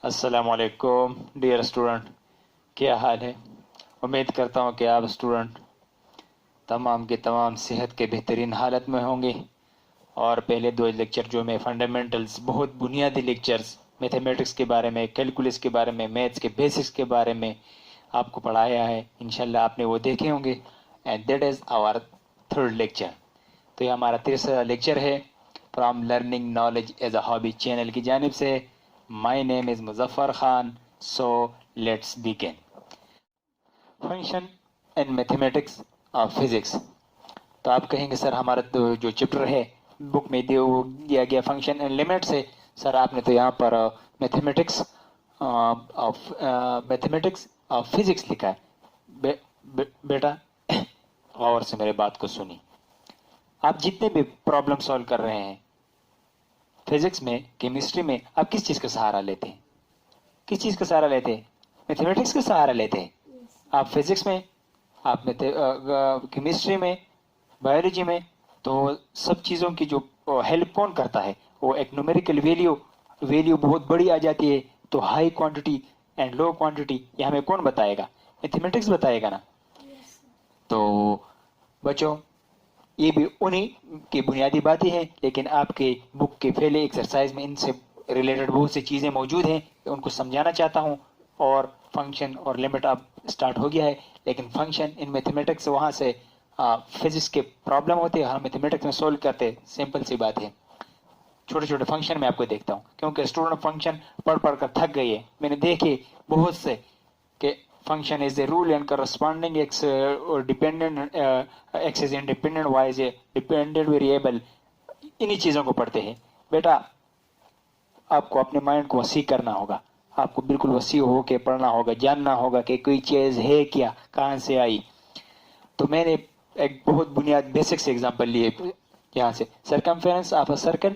अस्सलामुअलैकुम dear student, क्या हाल है। उम्मीद करता हूँ कि आप स्टूडेंट तमाम के तमाम सेहत के बेहतरीन हालत में होंगे। और पहले दो लेक्चर जो मैं फंडामेंटल्स, बहुत बुनियादी लेक्चर्स मैथमेटिक्स के बारे में, कैलकुलस के बारे में, मैथ्स के बेसिक्स के बारे में आपको पढ़ाया है, इंशाल्लाह आपने वो देखे होंगे। And that is our third lecture. तो ये हमारा तीसरा लेक्चर है from learning knowledge as a hobby channel की जानिब से। My name is Muzaffar Khan, so let's begin. Function and mathematics of physics. तो आप कहेंगे सर हमारा तो जो चैप्टर है बुक में दिया गया फंक्शन एंड लिमिट्स है, सर आपने तो यहाँ पर मैथमेटिक्स ऑफ फिजिक्स लिखा है। बेटा गौर से मेरे बात को सुनिए। आप जितने भी प्रॉब्लम सॉल्व कर रहे हैं फिजिक्स में, केमिस्ट्री में, आप किस चीज़ का सहारा लेते हैं? किस चीज़ का सहारा लेते हैं? मैथमेटिक्स का सहारा लेते हैं। आप फिजिक्स में, आप केमिस्ट्री में, बायोलॉजी में, तो सब चीज़ों की जो हेल्प कौन करता है? वो एक न्यूमेरिकल वैल्यू बहुत बड़ी आ जाती है तो high quantity and low quantity ये हमें कौन बताएगा? मैथमेटिक्स बताएगा ना। तो बच्चों, ये भी उन्हीं की बुनियादी बातें हैं, लेकिन आपके बुक के पहले एक्सरसाइज में इनसे रिलेटेड बहुत सी चीज़ें मौजूद हैं, उनको समझाना चाहता हूँ। और फंक्शन और लिमिट अब स्टार्ट हो गया है, लेकिन फंक्शन इन मैथमेटिक्स वहाँ से फिजिक्स के प्रॉब्लम होते हैं, हम मैथमेटिक्स में सोल्व करते, सिंपल सी बात है। छोटे छोटे फंक्शन में आपको देखता हूँ, क्योंकि स्टूडेंट फंक्शन पढ़ पढ़ कर थक गई है। मैंने देखे बहुत से कि function is the rule and corresponding x dependent x is independent, y is a dependent variable, इन्हीं चीज़ों को पढ़ते हैं। बेटा आपको अपने माइंड को वसी करना होगा, आपको बिल्कुल वसी हो के पढ़ना होगा, जानना होगा कि कोई चीज़ है क्या, कहाँ से आई। तो मैंने एक बहुत बुनियाद बेसिक से एग्जांपल लिए यहाँ से। सर्कमफेरेंस ऑफ अ सर्कल,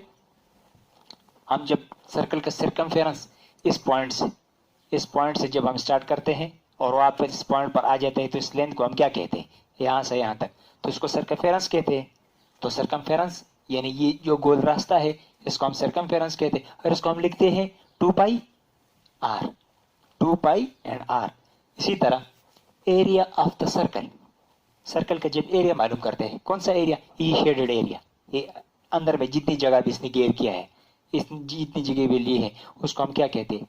हम जब सर्कल का सर्कमफेरेंस इस पॉइंट से जब हम स्टार्ट करते हैं और वापस इस पॉइंट पर आ जाते हैं, तो इस लेंथ को हम क्या कहते हैं? यहाँ से यहाँ तक, तो इसको सर्कमफेरेंस कहते हैं। तो सर्कमफेरेंस यानी ये जो गोल रास्ता है, इसको हम सर्कमफेरेंस कहते हैं, और इसको हम लिखते हैं 2 pi are, 2 pi and are. इसी तरह area of the circle, circle का जब एरिया मालूम करते हैं, कौन सा एरिया? ये शेडेड एरिया, ये अंदर में जितनी जगह भी इसने घेर किया है, इस जितनी जगह भी ली है, उसको हम क्या कहते हैं?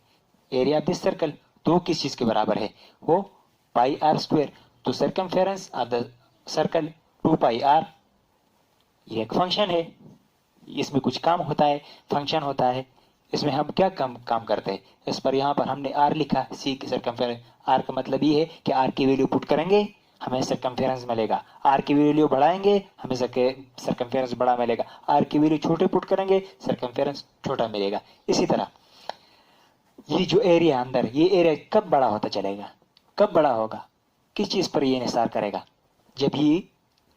Area of this circle. तो किस चीज के बराबर है? वो पाई आर स्क्वायर। तो circumference of the circle 2 pi r, ये एक फंक्शन है, इसमें कुछ काम होता है, फंक्शन होता है। इसमें हम क्या काम करते हैं? इस पर यहाँ पर हमने आर लिखा, सी की सर्कमफेरेंस। आर का मतलब ये है कि आर की वैल्यू पुट करेंगे हमें सर्कमफेरेंस मिलेगा, आर की वैल्यू बढ़ाएंगे हमें सर्कमफेरेंस बड़ा मिलेगा, आर की वैल्यू छोटे पुट करेंगे सर्कमफेरेंस छोटा मिलेगा। इसी तरह ये जो एरिया अंदर, ये एरिया कब बड़ा होता चलेगा? कब बड़ा होगा? किस चीज पर ये इंहिसार करेगा? जब ये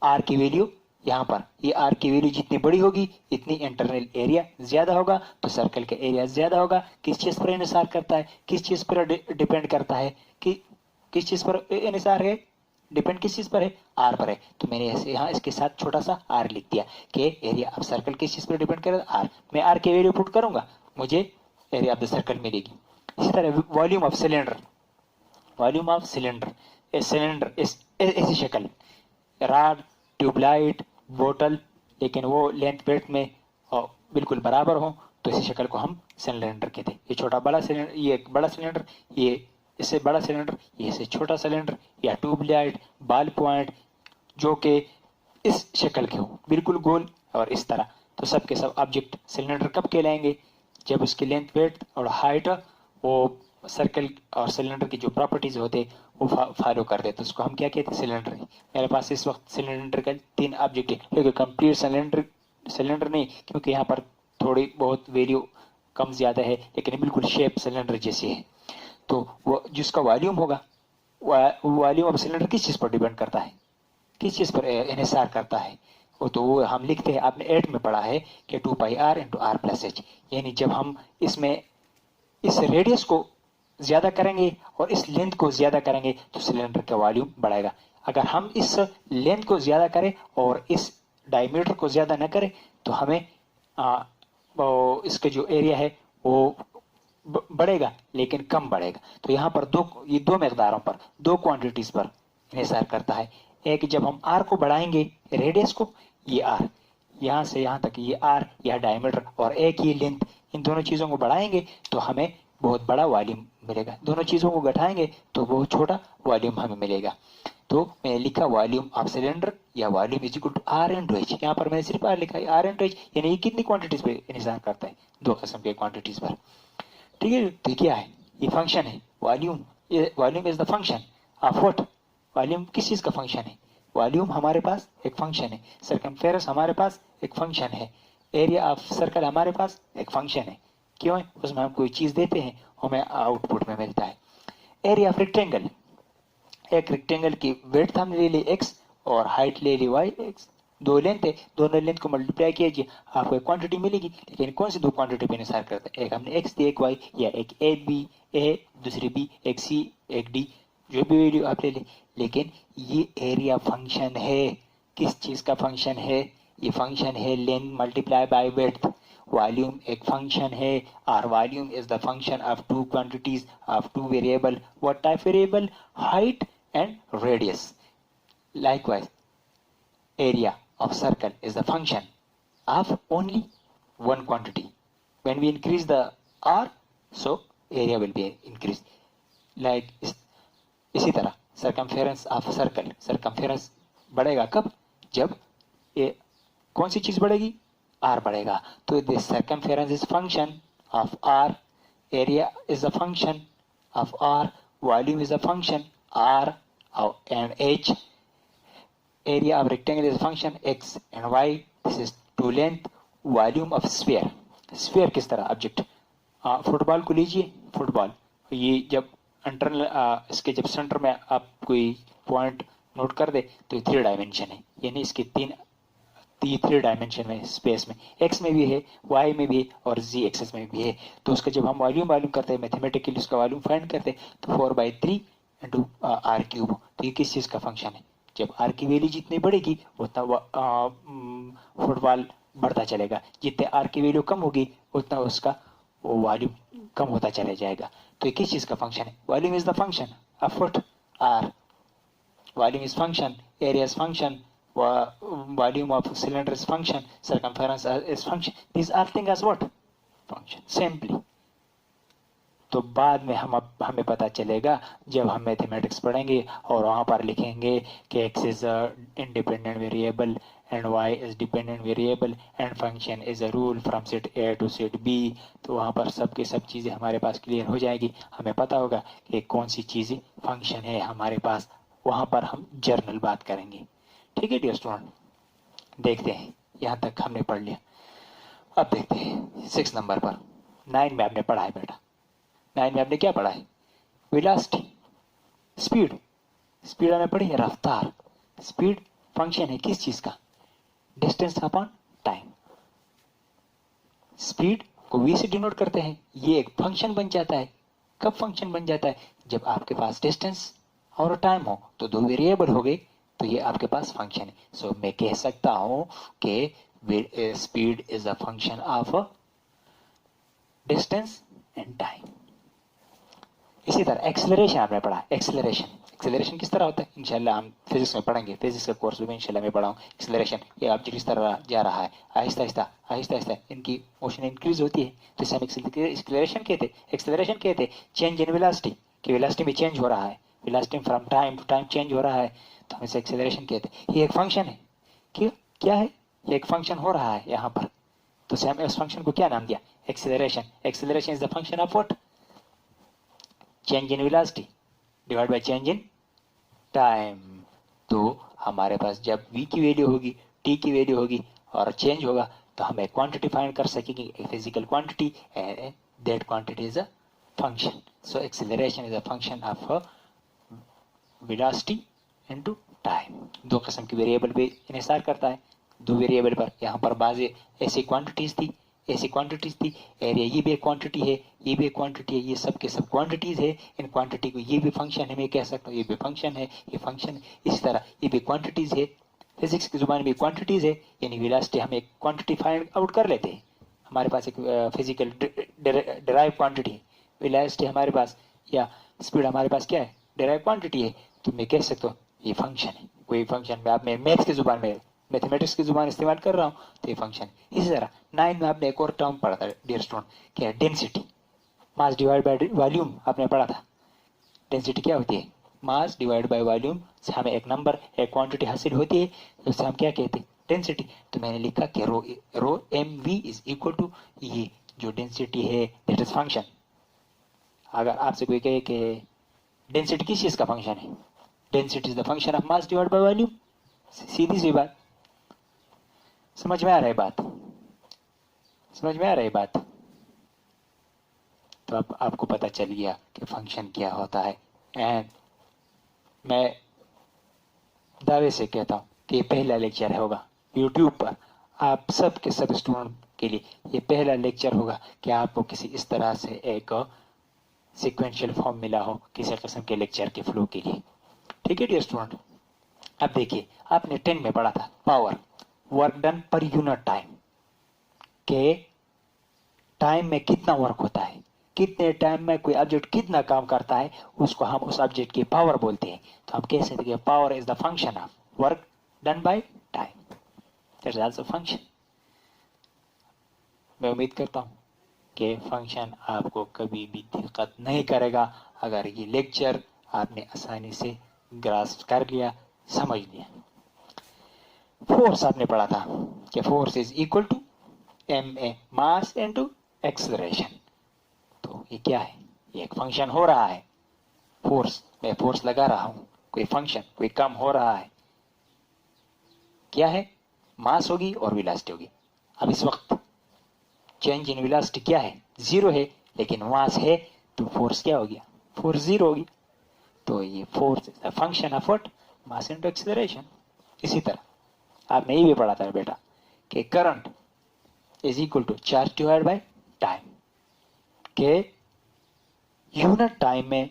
आर की वैल्यू यहाँ पर, ये आर की वैल्यू जितनी बड़ी होगी इतनी इंटरनल एरिया ज्यादा होगा, तो सर्कल का एरिया ज्यादा होगा। किस चीज पर इंहिसार करता है? किस चीज पर डिपेंड करता है कि किस चीज पर इंहिसार है? डिपेंड किस चीज पर है? आर पर है। तो मैंने ऐसे यहाँ इसके साथ छोटा सा आर लिख दिया कि एरिया ऑफ सर्कल किस चीज पर डिपेंड करेगा? आर। मैं आर की वैल्यू पुट करूंगा, मुझे एरिया ऑफ द सर्कल मिलेगी। इसी तरह volume of cylinder, volume of cylinder, a cylinder ऐसी शक्ल, रॉड, ट्यूबलाइट, बोतल, लेकिन वो लेंथ ब्रेथ में बिल्कुल बराबर हो, तो इसी शक्ल को हम सिलेंडर कहते हैं। ये छोटा बड़ा सिलेंडर, ये एक बड़ा सिलेंडर, ये इससे बड़ा सिलेंडर, ये इससे छोटा सिलेंडर, या ट्यूबलाइट, बॉल पॉइंट, जो कि इस शक्ल के हो, बिल्कुल गोल और इस तरह। तो सब के सब ऑब्जेक्ट सिलेंडर कब कहलाएंगे? जब उसकी लेंथ ब्रेथ और हाइट वो सर्कल और सिलेंडर की जो प्रॉपर्टीज होते वो फॉलो करते, तो उसको हम क्या कहते हैं? सिलेंडर। मेरे पास इस वक्त सिलेंडर का 3 ऑब्जेक्ट है, क्योंकि कंप्लीट सिलेंडर नहीं, क्योंकि यहाँ पर थोड़ी बहुत वैल्यू कम ज्यादा है, लेकिन बिल्कुल शेप सिलेंडर जैसी है। तो वो जिसका वॉल्यूम होगा, वॉल्यूम ऑफ सिलेंडर किस चीज पर डिपेंड करता है? किस चीज पर इंहिसार करता है? वो तो वो हम लिखते हैं, आपने 8 में पढ़ा है कि 2 pi r into r plus h, यानी जब हम इसमें इस रेडियस को ज्यादा करेंगे और इस लेंथ को ज्यादा करेंगे तो सिलेंडर का वॉल्यूम बढ़ेगा। अगर हम इस लेंथ को ज्यादा करें और इस डायमीटर को ज्यादा न करें, तो हमें इसका जो एरिया है वो बढ़ेगा लेकिन कम बढ़ेगा। तो यहाँ पर ये दो मकदारों पर, दो क्वांटिटीज पर इन्हिसार करता है। एक जब हम आर को बढ़ाएंगे, रेडियस को, ये आर यहाँ से यहाँ तक ये आर या डायमीटर, और एक ये लेंथ, इन दोनों चीजों को बढ़ाएंगे तो हमें बहुत बड़ा वॉल्यूम मिलेगा। दोनों चीजों को घटाएंगे तो बहुत छोटा वॉल्यूम हमें मिलेगा। तो मैंने लिखा वॉल्यूम ऑफ सिलेंडर या volume is equal to r into h. यहाँ पर मैंने सिर्फ आर लिखा है, आर इंटू एच, यानी ये कितनी क्वांटिटीज पे इन्हिसार करता है, दो किस्म के क्वांटिटीज पर। ठीक है, तो क्या है, ये फंक्शन है volume. Volume is the function of what, volume किस चीज का फंक्शन है, वॉल्यूम हमारे पास एक फंक्शन है, सरकमफेरेंस हमारे पास एक फंक्शन है, एरिया ऑफ सर्कल हमारे पास एक फंक्शन है। क्यों है, उसमें हम कोई चीज देते हैं, हमें आउटपुट में मिलता है। एरिया ऑफ रेक्टेंगल, एक रेक्टेंगल की विड्थ हमने ले ली एक्स और हाइट ले ली वाई एक्स, दो लेंथ है, दोनों लेंथ को मल्टीप्लाई कीजिए, आपको एक क्वांटिटी मिलेगी। लेकिन कौन सी दो क्वांटिटी पे निसार करते हैं, एक हमने एक्स दी, एक वाई, या एक ए बी, ए दूसरी बी, एक सी एक डी, जो भी वैल्यू आप ले लें। लेकिन ये एरिया फंक्शन है, किस चीज का फंक्शन है, ये फंक्शन है length multiply by width. Volume एक फंक्शन है, और volume is the function of two quantities of two variable. What type variable, height and radius. Likewise, area of circle is the function of only one quantity. When we increase the r, so area will be increased. Like इसी तरह circumference of circle, circumference बढ़ेगा कब, जब ये कौन सी चीज बढ़ेगी, r बढ़ेगा। तो this circumference is function of r, area is a function of r, volume is a function r and h, area of rectangle is a function x and y, this is two length, volume of sphere, sphere किस तरह object, football को लीजिए, football ये जब internal इसके जब centre में आप कोई पॉइंट नोट कर दे तो ये 3 डायमेंशन है, यानी इसके तीन 3 डायमेंशन में स्पेस में, एक्स में भी है, वाई में भी है और जी एक्सेस में भी है। तो उसका जब हम वॉल्यूम करते हैं मैथमेटिकली, उसका वॉल्यूम फाइंड करते हैं तो 4/3 इंटू आर क्यूब। तो ये किस चीज का फंक्शन है, जब आर की वैल्यू जितनी बढ़ेगी उतना फुटबॉल बढ़ता चलेगा, जितने आर की वैल्यू कम होगी उतना उसका वॉल्यूम कम होता चला जाएगा। तो ये किस चीज का फंक्शन है, volume is the function of what, r, volume is function, area is function, volume of cylinder is function, circumference is function, these are things as what, function, simply। तो बाद में हमें पता चलेगा जब हम मैथमेटिक्स पढ़ेंगे और वहां पर लिखेंगे कि x is a independent variable and y is dependent variable and function is a rule from set A to set B। तो वहां पर सबके सब चीजें हमारे पास क्लियर हो जाएगी, हमें पता होगा कि कौन सी चीजें फंक्शन है हमारे पास। वहां पर हम जर्नल बात करेंगे। ठीक है डियर स्टूडेंट, देखते हैं यहाँ तक हमने पढ़ लिया। अब देखते हैं 6 नंबर पर। 9 में आपने पढ़ा है बेटा, 9 में आपने क्या पढ़ा है, वेलोसिटी, स्पीड, स्पीड हमने पढ़ी है, रफ्तार। स्पीड फंक्शन है किस चीज का, डिस्टेंस अपॉन टाइम। स्पीड को v से डिनोट करते हैं, ये एक फंक्शन बन जाता है। कब फंक्शन बन जाता है, जब आपके पास डिस्टेंस और टाइम हो, तो दो वेरिएबल हो गए, तो ये आपके पास फंक्शन है। सो मैं कह सकता हूं कि speed is a function of distance and time. इसी तरह एक्सेलरेशन आपने पढ़ा, एक्सेलरेशन, एक्सेलरेशन किस तरह होता है, इंशाल्लाह हम फिजिक्स में पढ़ेंगे, फिजिक्स का कोर्स में इंशाल्लाह मैं पढ़ाऊँ। एक्सेलरेशन, ये ऑब्जेक्ट इस तरह जा रहा है, आहिस्ता आहिस्ता आहिस्ता आहिस्ता इनकी मोशन इंक्रीज होती है, तो इसे हम एक्सेलरेशन कहते हैं। एक्सेलरेशन कहते हैं चेंज इन वेलोसिटी, कि वेलोसिटी में चेंज हो रहा है, velocity from time to time change हो रहा है, तो हम इसे एक्सेलरेशन कहते हैं। ये एक फंक्शन है, क्या है, ये एक फंक्शन हो रहा है यहाँ पर, तो हम इस फंक्शन को क्या नाम दिया, acceleration. Acceleration is the function of what, change in velocity divide by change in time. तो हमारे पास जब v की वैल्यू होगी, t की वैल्यू होगी और चेंज होगा, तो हम एक क्वांटिटी फाइंड कर सकेंगे, एक physical quantity, and that quantity is a function. So acceleration is a function of velocity into time. दो किस्म की वेरिएबल पे इन्हिसार करता है, दो वेरिएबल पर। यहाँ पर बाज़ ऐसी क्वांटिटीज थी, एरिया ये भी एक क्वांटिटी है, ये भी एक क्वांटिटी है, ये सब के सब क्वांटिटीज है। इन क्वांटिटी को ये भी फंक्शन है, मैं कह सकता हूँ ये भी फंक्शन है, ये फंक्शन है। इस तरह ये भी क्वांटिटीज है, फिजिक्स की जुबान में क्वांटिटीज है, यानी वेलोसिटी हम एक क्वांटिटी फाइंड आउट कर लेते हैं। हमारे पास एक फिजिकल डिराइव क्वांटिटी है, वेलोसिटी हमारे पास या स्पीड हमारे पास क्या है, डिराइव क्वांटिटी है, तो मैं कह सकता हूँ ये फंक्शन है। कोई फंक्शन में आप मैं मैथ्स की जुबान में मैथमेटिक्स की जुबान इस्तेमाल कर रहा हूँ तो ये फंक्शन है। इसी तरह 9 में आपने एक और टर्म पढ़ा था डियर स्टूडेंट, क्या है, density, mass divide by volume आपने पढ़ा था। डेंसिटी क्या होती है, मास डिवाइड बाय वॉल्यूम से हमें एक नंबर एक क्वांटिटी हासिल होती है, तो उसे हम क्या कहते हैं, डेंसिटी। तो मैंने लिखा कि rho M V is equal to ये जो डेंसिटी है दैट इज फंक्शन। अगर आपसे कोई कहे कि डेंसिटी किस चीज का फंक्शन है, density is the function of mass divide by volume, सीधी सी बात। समझ में आ रहा है बात, समझ में आ रहा है बात। तो अब आपको पता चल गया कि फंक्शन क्या होता है। एंड मैं दावे से कहता हूँ कि ये पहला लेक्चर होगा यूट्यूब पर आप सब के सब स्टूडेंट के लिए, ये पहला लेक्चर होगा कि आपको किसी इस तरह से एक सिक्वेंशियल फॉर्म मिला हो किसी किस्म के लेक्चर के फ्लो के लिए। ठीक है डियर स्टूडेंट, अब देखिए आपने 10 में पढ़ा था power, work done per unit time, के टाइम में कितना वर्क होता है, कितने टाइम में कोई ऑब्जेक्ट कितना काम करता है, उसको हम उस ऑब्जेक्ट की पावर बोलते हैं। तो हम कह सकते हैं power is the function of work done by time, that is also function. मैं उम्मीद करता हूँ कि फंक्शन आपको कभी भी दिक्कत नहीं करेगा अगर ये लेक्चर आपने आसानी से ग्रास्प कर लिया, समझ लिया। फोर्स आपने पढ़ा था कि force is equal to m a mass into acceleration. तो ये क्या है, ये एक फंक्शन हो रहा है, फोर्स, मैं फोर्स लगा रहा हूं, कोई फंक्शन कोई काम हो रहा है, क्या है, मास होगी और वेलोसिटी होगी। अब इस वक्त चेंज इन वेलोसिटी क्या है, जीरो है, लेकिन मास है तो फोर्स क्या हो गया, फोर्स जीरो होगी। तो ये force is the function of what, mass into acceleration. इसी तरह आपने ये भी पढ़ा था बेटा कि current is equal to charge divide by time, के यूनिट टाइम में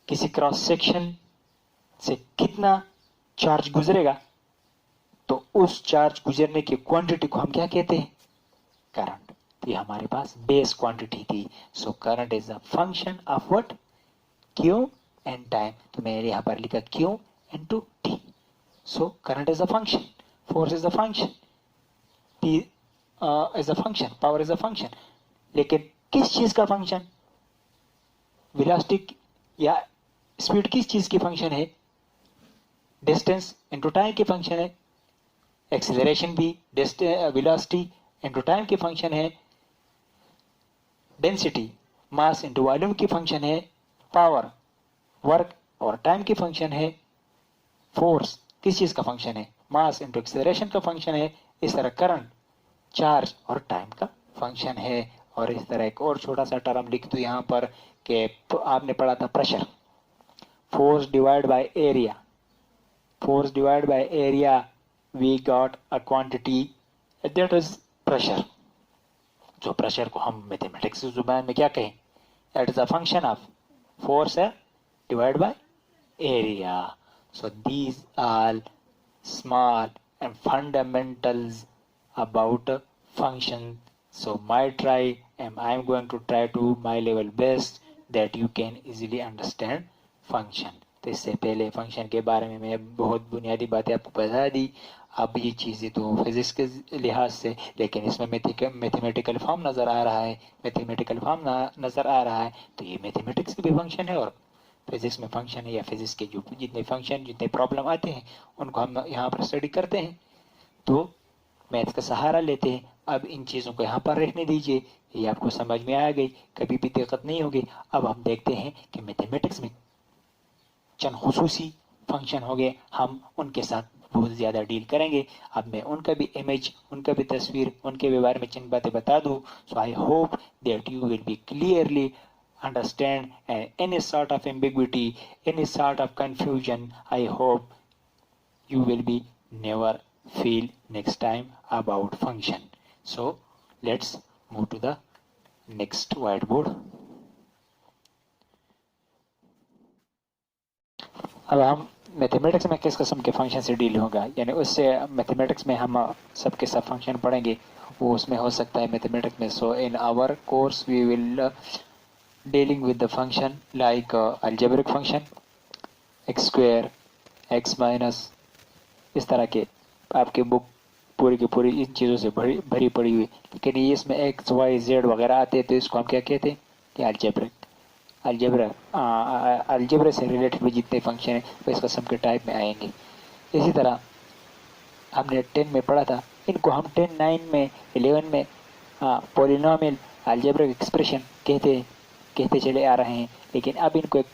किसी क्रॉस सेक्शन से कितना चार्ज गुजरेगा, तो उस चार्ज गुजरने की क्वांटिटी को हम क्या कहते हैं, करंट। तो ये हमारे पास बेस क्वांटिटी थी। So current is a function of what, Q and time. तो मैंने यहां पर लिखा Q into T. So current is a function, force is a function, T is a function, power is a function. लेकिन किस चीज का फंक्शन, वेलोसिटी या स्पीड किस चीज की फंक्शन है, डिस्टेंस इनटू टाइम की फंक्शन है। एक्सेलरेशन भी वेलोसिटी इनटू टाइम की फंक्शन है। डेंसिटी मास इनटू वॉल्यूम की फंक्शन है। पावर वर्क और टाइम की फंक्शन है। फोर्स किस चीज का फंक्शन है, मास इनटू एक्सेलरेशन का फंक्शन है। इस तरह करंट चार्ज और टाइम का फंक्शन है। और इस तरह एक और छोटा सा टर्म लिख दो यहाँ पर कि तो आपने पढ़ा था pressure, force divide by area, force divide by area we got a quantity that is pressure. जो प्रेशर को हम मैथमेटिक्स की जुबान में क्या कहें, that is a function of force divide by area. So these are small and fundamentals about function. So I'm going to try to my level best that you can easily understand function. तो इससे पहले function के बारे में मैं बहुत बुनियादी बातें आपको बता दी। अब ये चीज़ें तो फिजिक्स के लिहाज से, लेकिन इसमें मैथमेटिकल फॉर्म नज़र आ रहा है, मैथमेटिकल फॉर्म नज़र आ रहा है, तो ये मैथमेटिक्स का भी फंक्शन है और फिजिक्स में फंक्शन है, या फिजिक्स के जो जितने फंक्शन जितने प्रॉब्लम आते हैं उनको हम यहाँ पर स्टडी करते हैं, तो मैथ्स का सहारा लेते हैं। अब इन चीज़ों को यहाँ पर रखने दीजिए, ये आपको समझ में आ गई, कभी भी दिक्कत नहीं होगी। अब हम देखते हैं कि मैथमेटिक्स में चंद खुसूसी फंक्शन हो गए, हम उनके साथ बहुत ज़्यादा डील करेंगे। अब मैं उनका भी इमेज, उनका भी तस्वीर, उनके भी बारे में चंद बातें बता दूँ। So I hope that you will be clearly understand any sort of ambiguity, any sort of confusion. I hope you will be never feel next time about function. So let's move to the next whiteboard. अब हम mathematics में किस किस्म के function से deal होगा, यानी उससे मैथमेटिक्स में हम सबके सब फंक्शन पढ़ेंगे, वो उसमें हो सकता है मैथमेटिक्स में। So in our course we will dealing with the function like algebraic function, x square, x minus, इस तरह के आपके बुक पूरी की पूरी इन चीज़ों से भरी भरी पड़ी हुई, लेकिन ये इसमें एक्स वाई जेड वगैरह आते हैं तो इसको हम क्या कहते हैं कि अलजेब्रिक। अलजेब्रा से रिलेटेड भी जितने फंक्शन हैं वो इस किस्म के टाइप में आएंगे। इसी तरह हमने 10 में पढ़ा था, इनको हम 10, 9 में, 11 में पॉलिनोमियल अलजेब्रिक एक्सप्रेशन कहते चले आ रहे हैं, लेकिन अब इनको एक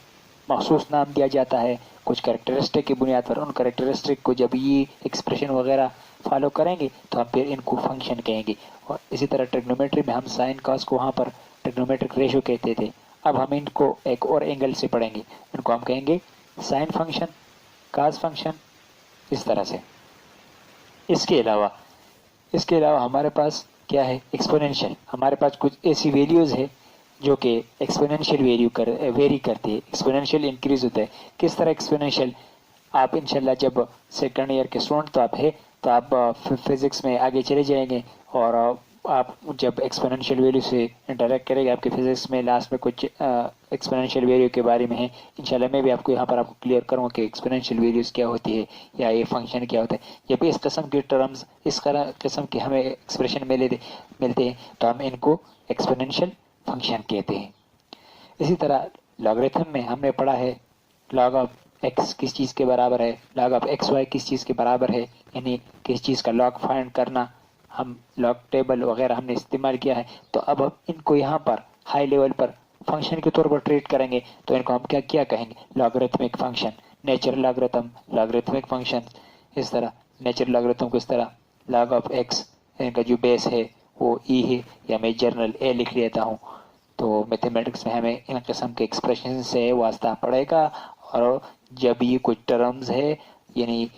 मखसूस नाम दिया जाता है कुछ कैरेक्टरिस्टिक की बुनियाद पर। उन कैरेक्टरिस्टिक को जब ये एक्सप्रेशन वगैरह फॉलो करेंगे तो हम फिर इनको फंक्शन कहेंगे। और इसी तरह ट्रिग्नोमेट्री में हम साइन कॉस को वहाँ पर ट्रिग्नोमेट्रिक रेशो कहते थे, अब हम इनको एक और एंगल से पढ़ेंगे, इनको हम कहेंगे साइन फंक्शन, कॉस फंक्शन, इस तरह से। इसके अलावा हमारे पास क्या है, एक्सपोनेंशियल। हमारे पास कुछ ऐसी वैल्यूज़ है जो कि एक्सपोनेंशियल वेरी करती है, एक्सपोनेंशियल इंक्रीज होता है। किस तरह एक्सपोनेंशियल, आप इंशाल्लाह जब सेकंड ईयर के स्टूडेंट तो आप है, तो आप फिजिक्स में आगे चले जाएंगे और आप जब एक्सपोनेंशियल वैल्यू से इंटरेक्ट करेंगे, आपके फिजिक्स में लास्ट में कुछ एक्सपोनेंशियल वैल्यू के बारे में है, इंशाल्लाह मैं भी आपको यहाँ पर आपको क्लियर करूँगा कि एक्सपोनेंशियल वैल्यूज क्या होती है या ये फंक्शन क्या होता है। जब इस किस्म के टर्म्स, इस किस्म के हमें एक्सप्रेशन मिलते हैं तो हम इनको एक्सपोनेंशियल फंक्शन कहते हैं। इसी तरह लॉगरिथम में हमने पढ़ा है लॉग ऑफ एक्स किस चीज़ के बराबर है, लॉग ऑफ एक्स वाई किस चीज़ के बराबर है, यानी किस चीज़ का लॉग फाइंड करना, हम लॉग टेबल वगैरह हमने इस्तेमाल किया है। तो अब हम इनको यहाँ पर हाई लेवल पर फंक्शन के तौर पर ट्रीट करेंगे, तो इनको हम क्या क्या कहेंगे, logarithmic function, natural logarithm, logarithmic function. इस तरह नेचुरल लॉगरिथम को इस तरह लॉग ऑफ एक्स, इनका जो बेस है वो ई है, या मैं जर्नल ए लिख लेता हूँ। तो मैथमेटिक्स में हमें इन किस्म के एक्सप्रेशन से वास्ता पड़ेगा, और जब ये कुछ टर्म्स है यानी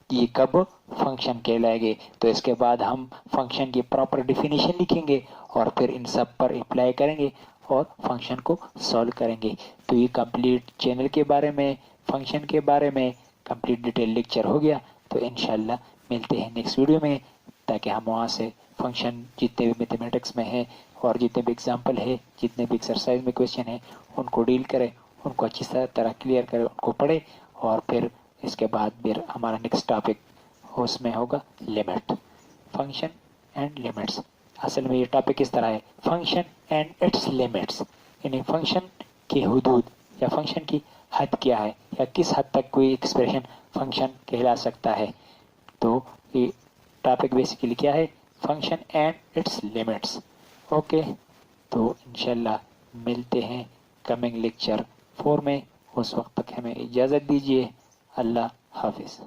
ये कब फंक्शन कहलाएंगे, तो इसके बाद हम फंक्शन की प्रॉपर डिफिनीशन लिखेंगे और फिर इन सब पर अप्लाई करेंगे और फंक्शन को सॉल्व करेंगे। तो ये कंप्लीट चैनल के बारे में, फंक्शन के बारे में कंप्लीट डिटेल लेक्चर हो गया। तो इंशाल्लाह मिलते हैं नेक्स्ट वीडियो में, ताकि हम वहाँ से फंक्शन जितने भी मैथमेटिक्स में है और जितने भी एग्जाम्पल है, जितने भी एक्सरसाइज में क्वेश्चन है, उनको डील करें, उनको अच्छी तरह क्लियर करें, उनको पढ़े, और फिर इसके बाद फिर हमारा नेक्स्ट टॉपिक उसमें होगा लिमिट, फंक्शन एंड लिमिट्स। असल में ये टॉपिक इस तरह है, फंक्शन एंड इट्स लिमिट्स, यानी फंक्शन की हुदूद या फंक्शन की हद क्या है, या किस हद तक कोई एक्सप्रेशन फंक्शन कहला सकता है। तो ये टॉपिक बेसिकली क्या है, function and it's limits. Okay, तो इंशाल्लाह मिलते हैं कमिंग लेक्चर 4 में। उस वक्त तक हमें इजाज़त दीजिए। अल्लाह हाफिज़।